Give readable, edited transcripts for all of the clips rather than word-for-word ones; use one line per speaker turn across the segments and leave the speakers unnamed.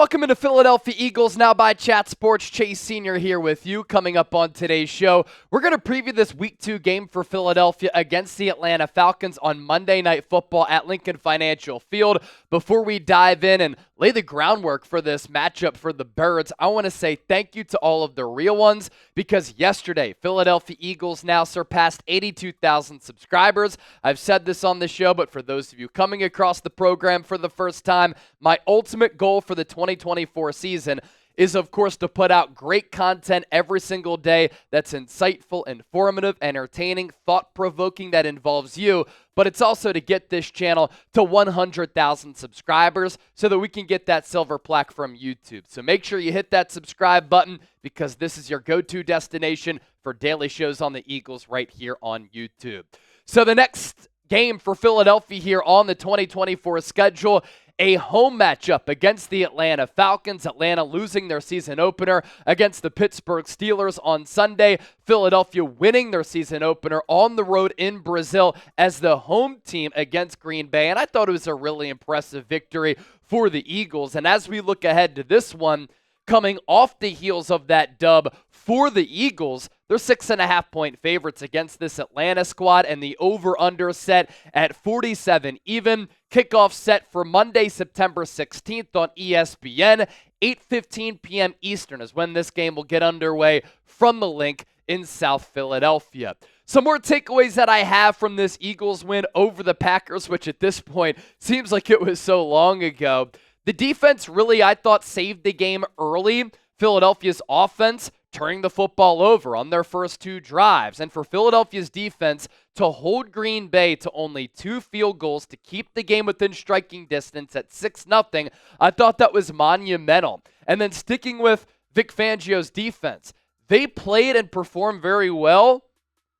Welcome into Philadelphia Eagles Now by Chat Sports. Chase Sr. here with you. Coming up on today's show, we're going to preview this Week 2 game for Philadelphia against the Atlanta Falcons on Monday Night Football at Lincoln Financial Field. Before we dive in and lay the groundwork for this matchup for the Birds, I want to say thank you to all of the real ones, because yesterday, Philadelphia Eagles Now surpassed 82,000 subscribers. I've said this on the show, but for those of you coming across the program for the first time, my ultimate goal for the 2024 season is, of course, to put out great content every single day that's insightful, informative, entertaining, thought-provoking, that involves you. But it's also to get this channel to 100,000 subscribers so that we can get that silver plaque from YouTube. So make sure you hit that subscribe button, because this is your go-to destination for daily shows on the Eagles right here on YouTube. So the next game for Philadelphia here on the 2024 schedule, a home matchup against the Atlanta Falcons. Atlanta losing their season opener against the Pittsburgh Steelers on Sunday. Philadelphia winning their season opener on the road in Brazil as the home team against Green Bay. And I thought it was a really impressive victory for the Eagles. And as we look ahead to this one, coming off the heels of that dub for the Eagles, they're 6.5-point favorites against this Atlanta squad, and the over-under set at 47 even. Kickoff set for Monday, September 16th on ESPN. 8:15 p.m. Eastern is when this game will get underway from the Link in South Philadelphia. Some more takeaways that I have from this Eagles win over the Packers, which at this point seems like it was so long ago. The defense really, I thought, saved the game early. Philadelphia's offense turning the football over on their first two drives. And for Philadelphia's defense to hold Green Bay to only 2 field goals to keep the game within striking distance at 6-0, I thought that was monumental. And then sticking with Vic Fangio's defense, they played and performed very well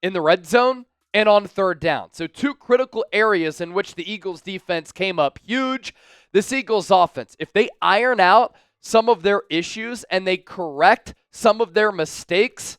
in the red zone and on third down. So 2 critical areas in which the Eagles defense came up huge. This Eagles offense, if they iron out some of their issues and they correct some of their mistakes,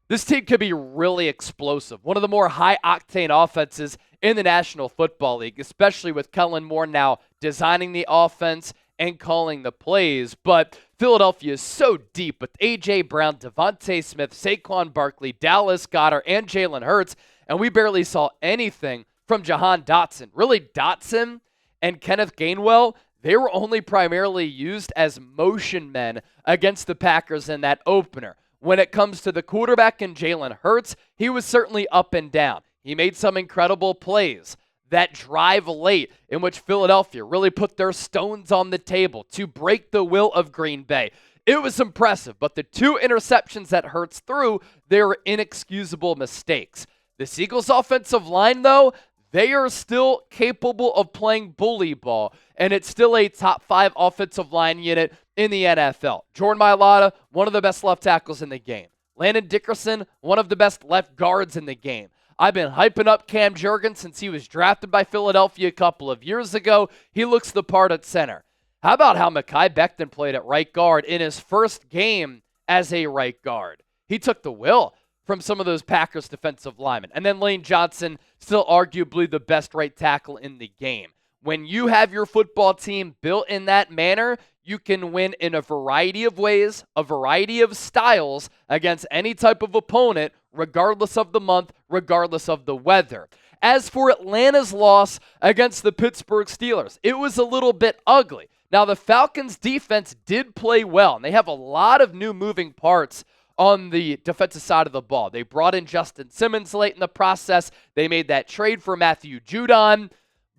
this team could be really explosive. One of the more high-octane offenses in the National Football League, especially with Kellen Moore now designing the offense and calling the plays. But Philadelphia is so deep with AJ Brown, Devontae Smith, Saquon Barkley, Dallas Goedert, and Jalen Hurts, and we barely saw anything from Jahan Dotson. Really, Dotson and Kenneth Gainwell, they were only primarily used as motion men against the Packers in that opener. When it comes to the quarterback and Jalen Hurts, he was certainly up and down. He made some incredible plays. That drive late in which Philadelphia really put their stones on the table to break the will of Green Bay, it was impressive. But the 2 interceptions that Hurts threw, they were inexcusable mistakes. The Eagles' offensive line, though, they are still capable of playing bully ball, and it's still a top 5 offensive line unit in the NFL. Jordan Mailata, one of the best left tackles in the game. Landon Dickerson, one of the best left guards in the game. I've been hyping up Cam Jurgens since he was drafted by Philadelphia a couple of years ago. He looks the part at center. How about how Mekhi Becton played at right guard in his first game as a right guard? He took the will from some of those Packers defensive linemen. And then Lane Johnson, still arguably the best right tackle in the game. When you have your football team built in that manner, you can win in a variety of ways, a variety of styles against any type of opponent, regardless of the month, regardless of the weather. As for Atlanta's loss against the Pittsburgh Steelers, it was a little bit ugly. Now, the Falcons' defense did play well, and they have a lot of new moving parts on the defensive side of the ball. They brought in Justin Simmons late in the process. They made that trade for Matthew Judon.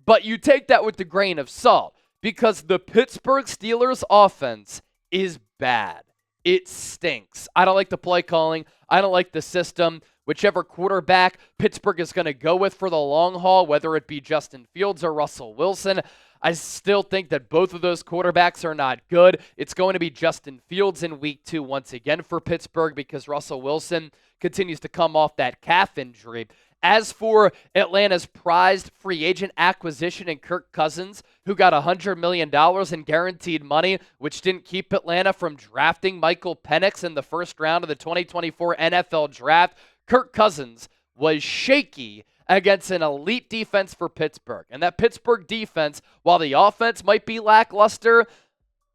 But you take that with a grain of salt, because the Pittsburgh Steelers offense is bad. It stinks. I don't like the play calling. I don't like the system. Whichever quarterback Pittsburgh is going to go with for the long haul, whether it be Justin Fields or Russell Wilson, I still think that both of those quarterbacks are not good. It's going to be Justin Fields in Week 2 once again for Pittsburgh, because Russell Wilson continues to come off that calf injury. As for Atlanta's prized free agent acquisition in Kirk Cousins, who got $100 million in guaranteed money, which didn't keep Atlanta from drafting Michael Penix in the first round of the 2024 NFL Draft, Kirk Cousins was shaky against an elite defense for Pittsburgh. And that Pittsburgh defense, while the offense might be lackluster,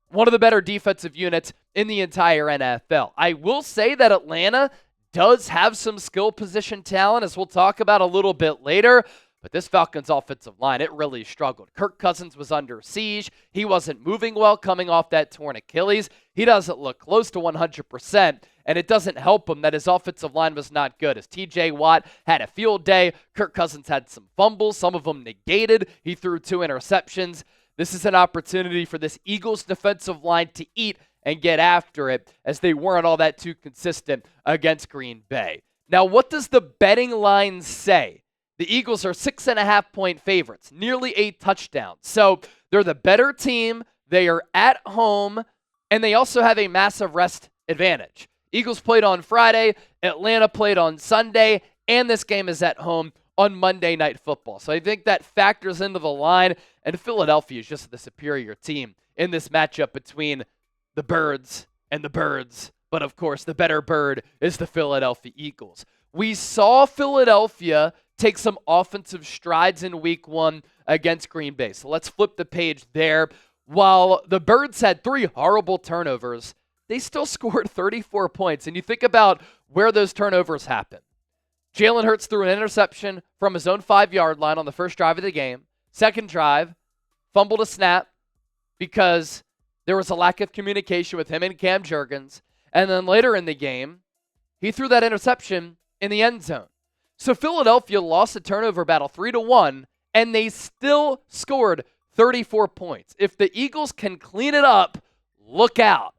one of the better defensive units in the entire NFL. I will say that Atlanta does have some skill position talent, as we'll talk about a little bit later. But this Falcons offensive line, it really struggled. Kirk Cousins was under siege. He wasn't moving well coming off that torn Achilles. He doesn't look close to 100%, and it doesn't help him that his offensive line was not good. As TJ Watt had a field day, Kirk Cousins had some fumbles, some of them negated. He threw 2 interceptions. This is an opportunity for this Eagles defensive line to eat and get after it, as they weren't all that too consistent against Green Bay. Now, what does the betting line say? The Eagles are 6.5-point favorites, nearly 8 touchdowns. So they're the better team. They are at home, and they also have a massive rest advantage. Eagles played on Friday, Atlanta played on Sunday, and this game is at home on Monday Night Football. So I think that factors into the line, and Philadelphia is just the superior team in this matchup between the Birds and the Birds. But of course, the better bird is the Philadelphia Eagles. We saw Philadelphia take some offensive strides in week 1 against Green Bay. So let's flip the page there. While the Birds had 3 horrible turnovers, they still scored 34 points. And you think about where those turnovers happen. Jalen Hurts threw an interception from his own 5-yard line on the first drive of the game. Second drive, fumbled a snap because there was a lack of communication with him and Cam Jurgens. And then later in the game, he threw that interception in the end zone. So Philadelphia lost the turnover battle 3-1, and they still scored 34 points. If the Eagles can clean it up, look out.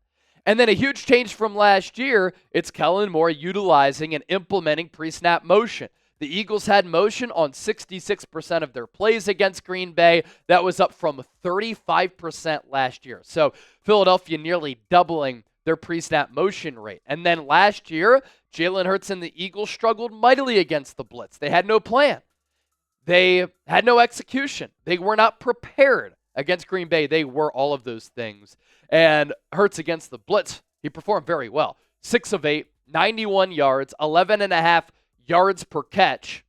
And then a huge change from last year, it's Kellen Moore utilizing and implementing pre-snap motion. The Eagles had motion on 66% of their plays against Green Bay. That was up from 35% last year. So Philadelphia nearly doubling their pre-snap motion rate. And then last year, Jalen Hurts and the Eagles struggled mightily against the blitz. They had no plan. They had no execution. They were not prepared against Green Bay. They were all of those things. And Hurts against the blitz, he performed very well. 6 of 8, 91 yards, 11.5 yards per catch,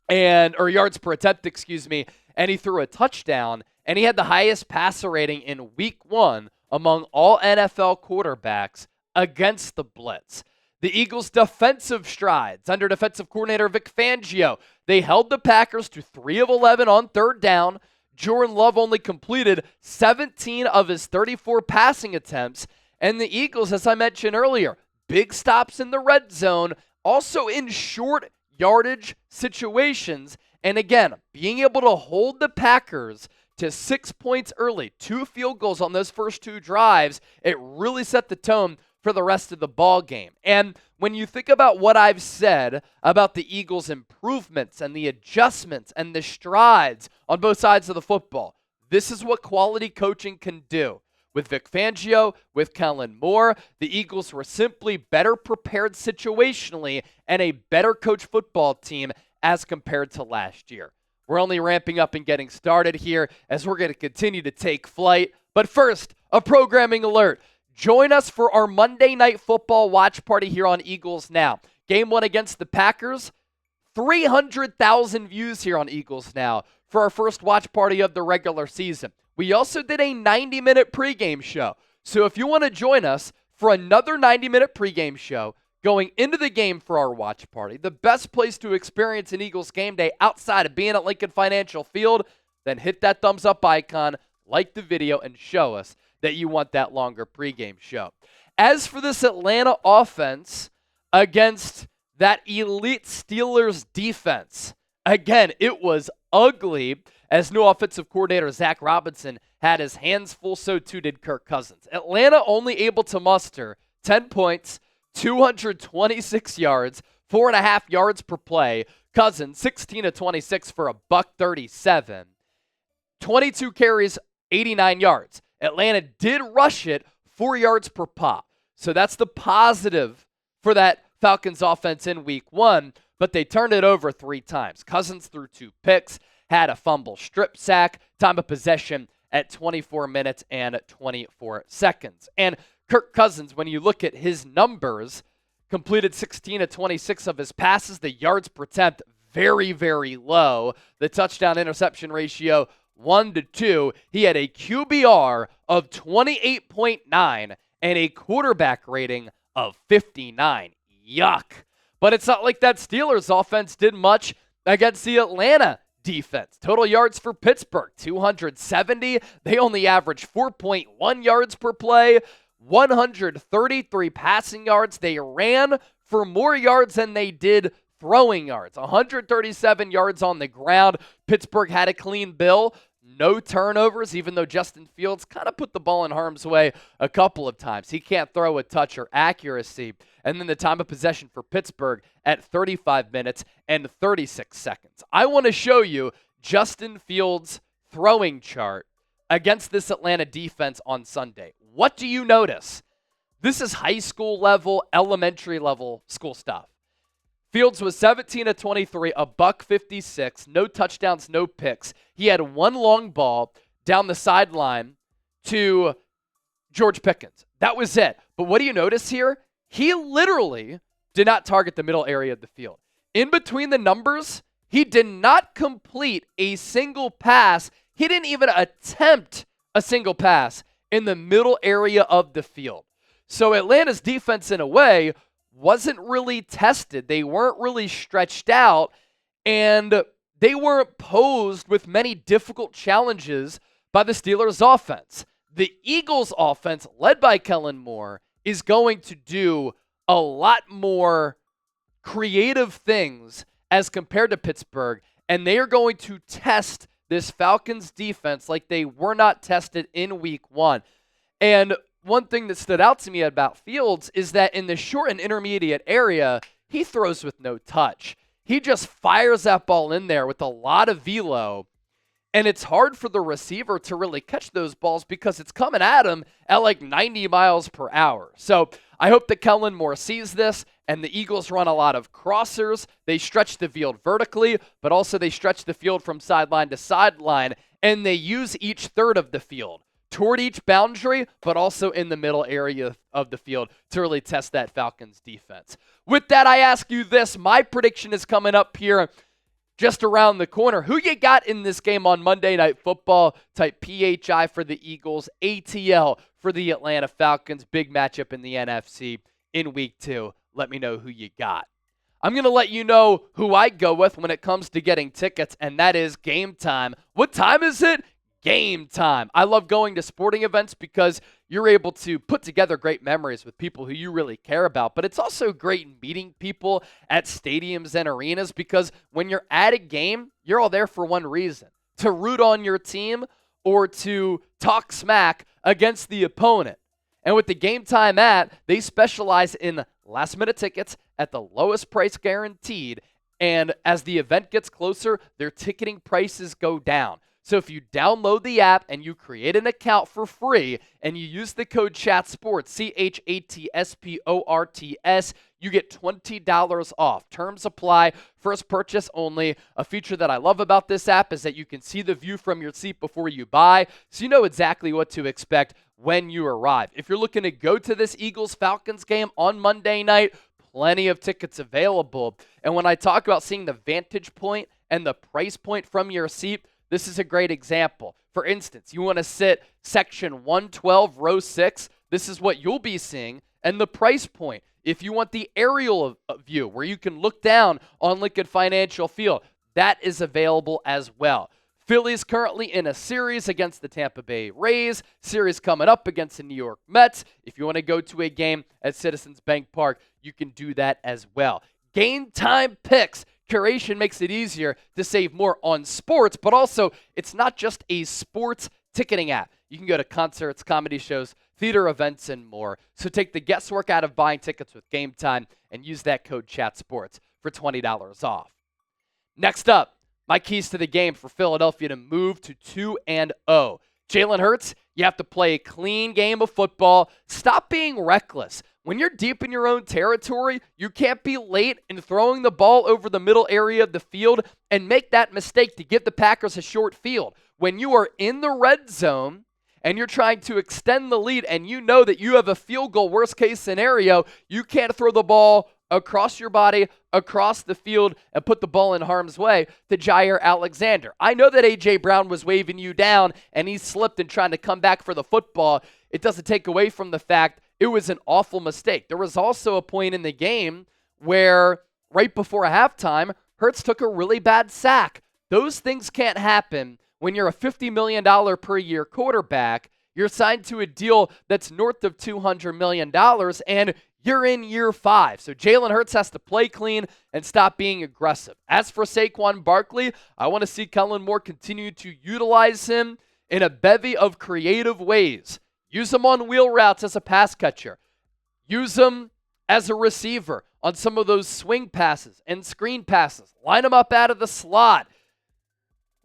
or yards per attempt, and he threw a touchdown, and he had the highest passer rating in week 1 among all NFL quarterbacks against the blitz. The Eagles' defensive strides under defensive coordinator Vic Fangio, they held the Packers to 3 of 11 on third down. Jordan Love only completed 17 of his 34 passing attempts. And the Eagles, as I mentioned earlier, big stops in the red zone, also in short yardage situations. And again, being able to hold the Packers to 6 points early, 2 field goals on those first 2 drives, it really set the tone for the rest of the ball game. And when you think about what I've said about the Eagles' improvements and the adjustments and the strides on both sides of the football, this is what quality coaching can do. With Vic Fangio, with Kellen Moore, the Eagles were simply better prepared situationally and a better coached football team as compared to last year. We're only ramping up and getting started here as we're going to continue to take flight. But first, a programming alert. Join us for our Monday Night Football watch party here on Eagles Now. Game 1 against the Packers, 300,000 views here on Eagles Now for our first watch party of the regular season. We also did a 90-minute pregame show. So if you want to join us for another 90-minute pregame show going into the game for our watch party, the best place to experience an Eagles game day outside of being at Lincoln Financial Field, then hit that thumbs up icon, like the video, and show us that you want that longer pregame show. As for this Atlanta offense against that elite Steelers defense, again, it was ugly as new offensive coordinator Zach Robinson had his hands full, so too did Kirk Cousins. Atlanta only able to muster 10 points, 226 yards, 4.5 yards per play. Cousins, 16 of 26 for a $137. 22 carries, 89 yards. Atlanta did rush it 4 yards per pop. So that's the positive for that Falcons offense in week 1, but they turned it over 3 times. Cousins threw 2 picks, had a fumble strip sack, time of possession at 24 minutes and 24 seconds. And Kirk Cousins, when you look at his numbers, completed 16 of 26 of his passes. The yards per attempt, very, very low. The touchdown interception ratio, 1 to 2. He had a QBR of 28.9 and a quarterback rating of 59. Yuck. But it's not like that Steelers offense did much against the Atlanta defense. Total yards for Pittsburgh, 270. They only averaged 4.1 yards per play, 133 passing yards. They ran for more yards than they did throwing yards, 137 yards on the ground. Pittsburgh had a clean bill. No turnovers, even though Justin Fields kind of put the ball in harm's way a couple of times. He can't throw a touch or accuracy. And then the time of possession for Pittsburgh at 35 minutes and 36 seconds. I want to show you Justin Fields' throwing chart against this Atlanta defense on Sunday. What do you notice? This is high school level, elementary level school stuff. Fields was 17 of 23, a $156, no touchdowns, no picks. He had one long ball down the sideline to George Pickens. That was it. But what do you notice here? He literally did not target the middle area of the field. In between the numbers, he did not complete a single pass. He didn't even attempt a single pass in the middle area of the field. So Atlanta's defense, in a way, wasn't really tested. They weren't really stretched out, and they weren't posed with many difficult challenges by the Steelers' offense. The Eagles' offense, led by Kellen Moore, is going to do a lot more creative things as compared to Pittsburgh, and they are going to test this Falcons defense like they were not tested in week one. And one thing that stood out to me about Fields is that in the short and intermediate area, he throws with no touch. He just fires that ball in there with a lot of velo, and it's hard for the receiver to really catch those balls because it's coming at him at like 90 miles per hour. So I hope that Kellen Moore sees this, and the Eagles run a lot of crossers. They stretch the field vertically, but also they stretch the field from sideline to sideline, and they use each third of the field toward each boundary, but also in the middle area of the field to really test that Falcons defense. With that, I ask you this. My prediction is coming up here just around the corner. Who you got in this game on Monday Night Football? Type PHI for the Eagles, ATL for the Atlanta Falcons. Big matchup in the NFC in Week 2. Let me know who you got. I'm going to let you know who I go with when it comes to getting tickets, and that is Game Time. What time is it? Game Time. I love going to sporting events because you're able to put together great memories with people who you really care about, but it's also great meeting people at stadiums and arenas because when you're at a game, you're all there for one reason, to root on your team or to talk smack against the opponent. And with the Game Time app, they specialize in last-minute tickets at the lowest price guaranteed, and as the event gets closer, their ticketing prices go down. So if you download the app and you create an account for free and you use the code CHATSPORTS, CHATSPORTS, you get $20 off. Terms apply. First purchase only. A feature that I love about this app is that you can see the view from your seat before you buy, so you know exactly what to expect when you arrive. If you're looking to go to this Eagles-Falcons game on Monday night, plenty of tickets available. And when I talk about seeing the vantage point and the price point from your seat, this is a great example. For instance, you want to sit section 112, row 6. This is what you'll be seeing, and the price point. If you want the aerial view where you can look down on Lincoln Financial Field, that is available as well. Philly's currently in a series against the Tampa Bay Rays. Series coming up against the New York Mets. If you want to go to a game at Citizens Bank Park, you can do that as well. Game Time Picks. Curation makes it easier to save more on sports, but also it's not just a sports ticketing app. You can go to concerts, comedy shows, theater events, and more. So take the guesswork out of buying tickets with Game Time and use that code CHATSPORTS for $20 off. Next up, my keys to the game for Philadelphia to move to 2-0. Jalen Hurts, you have to play a clean game of football. Stop being reckless. When you're deep in your own territory, you can't be late in throwing the ball over the middle area of the field and make that mistake to give the Packers a short field. When you are in the red zone and you're trying to extend the lead and you know that you have a field goal worst case scenario, you can't throw the ball across your body, across the field, and put the ball in harm's way to Jair Alexander. I know that AJ Brown was waving you down and he slipped and trying to come back for the football. It doesn't take away from the fact it was an awful mistake. There was also a point in the game where right before halftime, Hurts took a really bad sack. Those things can't happen when you're a $50 million per year quarterback. You're signed to a deal that's north of $200 million, and you're in year 5. So Jalen Hurts has to play clean and stop being aggressive. As for Saquon Barkley, I want to see Kellen Moore continue to utilize him in a bevy of creative ways. Use him on wheel routes as a pass catcher. Use him as a receiver on some of those swing passes and screen passes. Line him up out of the slot.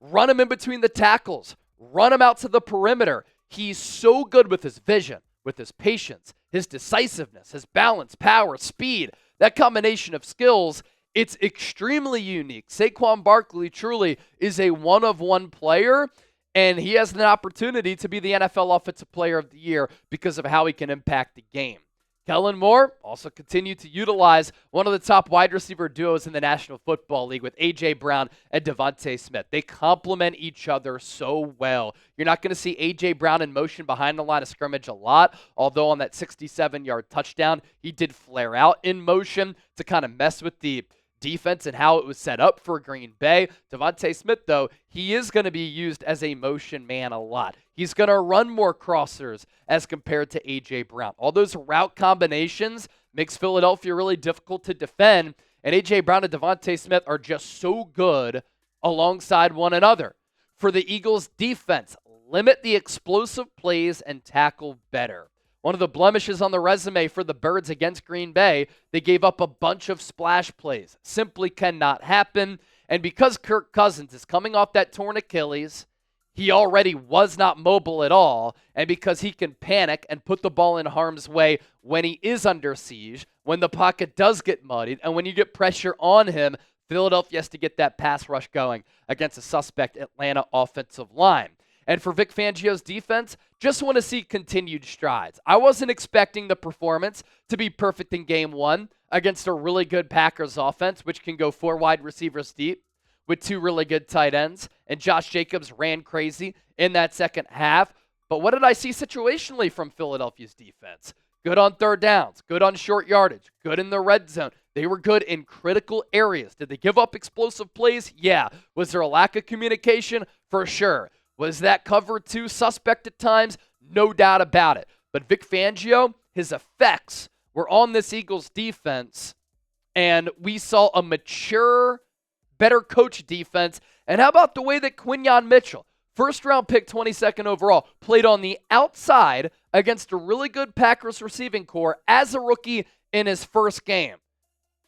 Run him in between the tackles. Run him out to the perimeter. He's so good with his vision, with his patience, his decisiveness, his balance, power, speed. That combination of skills, it's extremely unique. Saquon Barkley truly is a one-of-one player, and he has an opportunity to be the NFL Offensive Player of the Year because of how he can impact the game. Kellen Moore also continued to utilize one of the top wide receiver duos in the National Football League with A.J. Brown and Devontae Smith. They complement each other so well. You're not going to see A.J. Brown in motion behind the line of scrimmage a lot, although on that 67-yard touchdown, he did flare out in motion to kind of mess with the defense and how it was set up for Green Bay. Devontae Smith, though, he is going to be used as a motion man a lot. He's going to run more crossers as compared to A.J. Brown. All those route combinations makes Philadelphia really difficult to defend, and A.J. Brown and Devontae Smith are just so good alongside one another. For the Eagles' defense, limit the explosive plays and tackle better. One of the blemishes on the resume for the Birds against Green Bay, they gave up a bunch of splash plays. Simply cannot happen. And because Kirk Cousins is coming off that torn Achilles, he already was not mobile at all. And because he can panic and put the ball in harm's way when he is under siege, when the pocket does get muddied, and when you get pressure on him, Philadelphia has to get that pass rush going against a suspect Atlanta offensive line. And for Vic Fangio's defense, just want to see continued strides. I wasn't expecting the performance to be perfect in game 1 against a really good Packers offense, which can go 4 wide receivers deep with 2 really good tight ends. And Josh Jacobs ran crazy in that second half. But what did I see situationally from Philadelphia's defense? Good on third downs, good on short yardage, good in the red zone. They were good in critical areas. Did they give up explosive plays? Yeah. Was there a lack of communication? For sure. Was that cover 2 suspect at times? No doubt about it. But Vic Fangio, his effects were on this Eagles defense, and we saw a mature, better coach defense. And how about the way that Quinyon Mitchell, first-round pick, 22nd overall, played on the outside against a really good Packers receiving core as a rookie in his first game?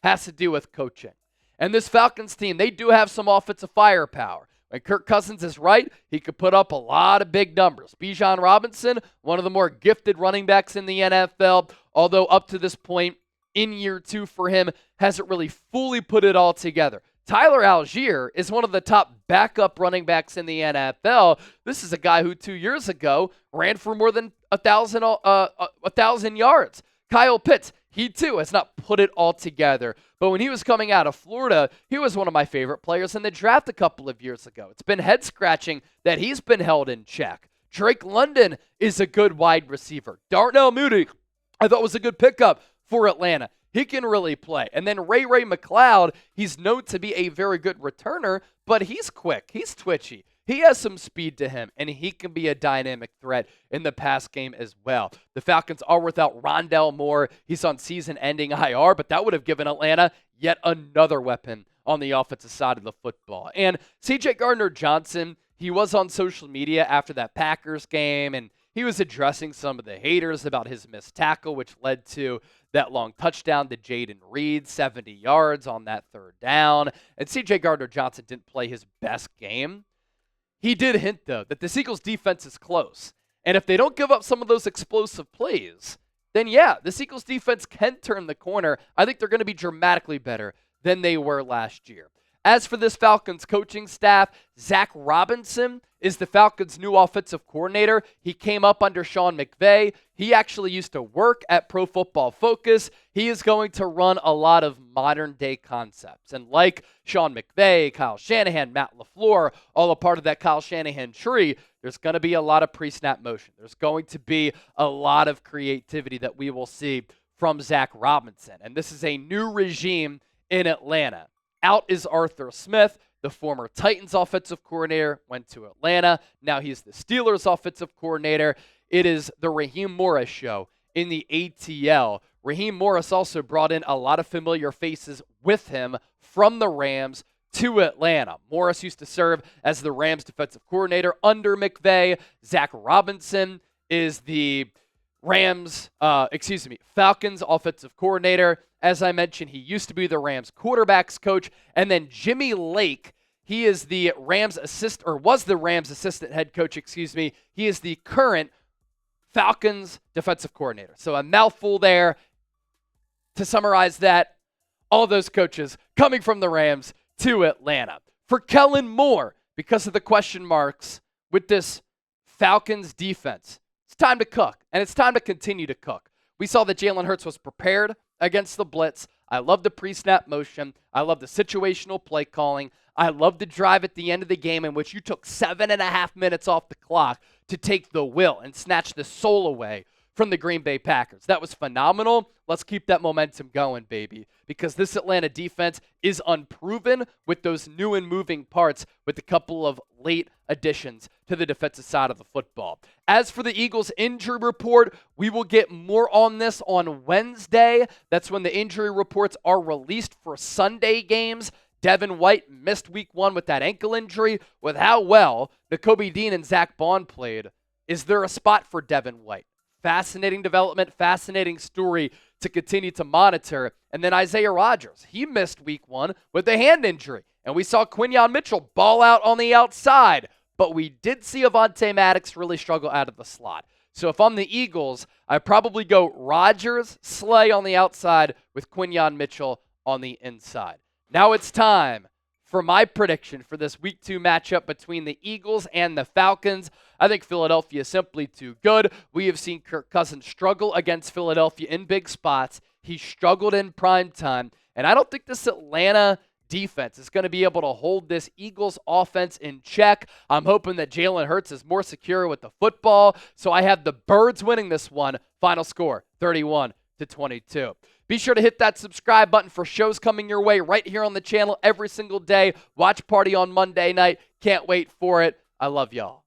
Has to do with coaching. And this Falcons team, they do have some offensive firepower. When Kirk Cousins is right, he could put up a lot of big numbers. Bijan Robinson, one of the more gifted running backs in the NFL, although up to this point in year 2 for him, hasn't really fully put it all together. Tyler Algier is one of the top backup running backs in the NFL. This is a guy who 2 years ago ran for more than 1,000 yards. Kyle Pitts, he too has not put it all together. But when he was coming out of Florida, he was one of my favorite players in the draft a couple of years ago. It's been head-scratching that he's been held in check. Drake London is a good wide receiver. Darnell Mooney, I thought was a good pickup for Atlanta. He can really play. And then Ray McLeod, he's known to be a very good returner, but he's quick. He's twitchy. He has some speed to him, and he can be a dynamic threat in the pass game as well. The Falcons are without Rondell Moore. He's on season-ending IR, but that would have given Atlanta yet another weapon on the offensive side of the football. And C.J. Gardner-Johnson, he was on social media after that Packers game, and he was addressing some of the haters about his missed tackle, which led to that long touchdown to Jaden Reed, 70 yards on that third down. And C.J. Gardner-Johnson didn't play his best game. He did hint, though, that the Eagles' defense is close. And if they don't give up some of those explosive plays, then yeah, the Eagles' defense can turn the corner. I think they're going to be dramatically better than they were last year. As for this Falcons coaching staff, Zach Robinson is the Falcons' new offensive coordinator. He came up under Sean McVay. He actually used to work at Pro Football Focus. He is going to run a lot of modern-day concepts. And like Sean McVay, Kyle Shanahan, Matt LaFleur, all a part of that Kyle Shanahan tree, there's going to be a lot of pre-snap motion. There's going to be a lot of creativity that we will see from Zach Robinson. And this is a new regime in Atlanta. Out is Arthur Smith, the former Titans offensive coordinator, went to Atlanta. Now he's the Steelers offensive coordinator. It is the Raheem Morris show in the ATL. Raheem Morris also brought in a lot of familiar faces with him from the Rams to Atlanta. Morris used to serve as the Rams defensive coordinator under McVay. Zach Robinson is the Falcons offensive coordinator. As I mentioned, he used to be the Rams quarterbacks coach. And then Jimmy Lake, he is the was the Rams assistant head coach, He is the current Falcons defensive coordinator. So a mouthful there. To summarize that, all those coaches coming from the Rams to Atlanta. For Kellen Moore, because of the question marks with this Falcons defense, it's time to cook, and it's time to continue to cook. We saw that Jalen Hurts was prepared against the blitz. I love the pre-snap motion. I love the situational play calling. I love the drive at the end of the game in which you took 7.5 minutes off the clock to take the will and snatch the soul away from the Green Bay Packers. That was phenomenal. Let's keep that momentum going, baby, because this Atlanta defense is unproven with those new and moving parts with a couple of late additions to the defensive side of the football. As for the Eagles injury report, we will get more on this on Wednesday. That's when the injury reports are released for Sunday games. Devin White missed week 1 with that ankle injury. With how well Nakobe Dean and Zach Bond played, is there a spot for Devin White? Fascinating development, fascinating story to continue to monitor. And then Isaiah Rodgers, he missed week 1 with a hand injury. And we saw Quinyon Mitchell ball out on the outside. But we did see Avonte Maddox really struggle out of the slot. So if I'm the Eagles, I probably go Rodgers, Slay on the outside with Quinyon Mitchell on the inside. Now it's time for my prediction for this Week 2 matchup between the Eagles and the Falcons. I think Philadelphia is simply too good. We have seen Kirk Cousins struggle against Philadelphia in big spots. He struggled in prime time. And I don't think this Atlanta defense is going to be able to hold this Eagles offense in check. I'm hoping that Jalen Hurts is more secure with the football. So I have the Birds winning this one. Final score, 31-22. Be sure to hit that subscribe button for shows coming your way right here on the channel every single day. Watch Party on Monday night. Can't wait for it. I love y'all.